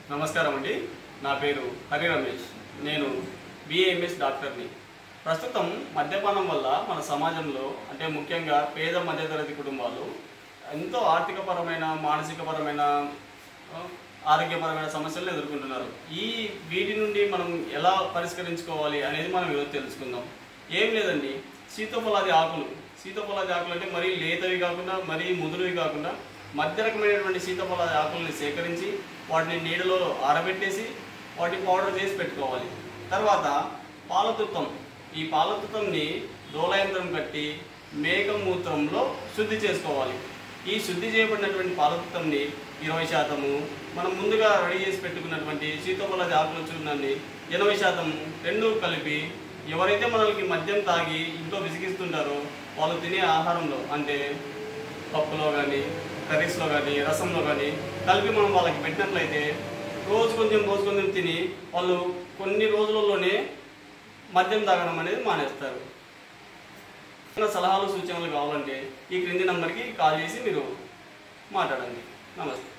నమస్కారం అండి. నా పేరు హరి రమేష్. నేను బిఏఎంఎస్ డాక్టర్ని. ప్రస్తుతం మద్యపానం వల్ల మన సమాజంలో అంటే ముఖ్యంగా పేద మధ్యతరగతి కుటుంబాలు ఎంతో ఆర్థికపరమైన, మానసికపరమైన, ఆరోగ్యపరమైన సమస్యలను ఎదుర్కొంటున్నారు. వీటి నుండి మనం ఎలా పరిష్కరించుకోవాలి అనేది మనం ఈరోజు తెలుసుకుందాం. ఏం లేదండి, సీతాఫలాది ఆకులు అంటే మరీ లేతవి కాకుండా మరీ ముదురువి కాకుండా మధ్య రకమైనటువంటి సీతాఫలాది ఆకుల్ని సేకరించి వాటిని నీడలో ఆరబెట్టేసి వాటిని పౌడర్ చేసి పెట్టుకోవాలి. తర్వాత పాలతుత్తం, ఈ పాలతుత్తంని డోలయంత్రం కట్టి మేఘమూత్రంలో శుద్ధి చేసుకోవాలి. ఈ శుద్ధి చేయబడినటువంటి పాలతుత్తంని 20% మనం ముందుగా రెడీ చేసి పెట్టుకున్నటువంటి సీతాఫలాది ఆకులు చూడండి 80% రెండు కలిపి ఎవరైతే మనకి మద్యం తాగి ఇంట్లో విసిగిస్తుంటారో వాళ్ళు తినే ఆహారంలో అంటే పప్పులో కానీ, కర్రీస్లో కానీ, రసంలో కానీ కలిపి మనం వాళ్ళకి పెట్టినట్లయితే రోజు కొంచెం తిని వాళ్ళు కొన్ని రోజులలోనే మద్యం తాగడం అనేది మానేస్తారు. సలహాలు సూచనలు కావాలంటే ఈ క్రింది నంబర్కి కాల్ చేసి మీరు మాట్లాడండి. నమస్తే.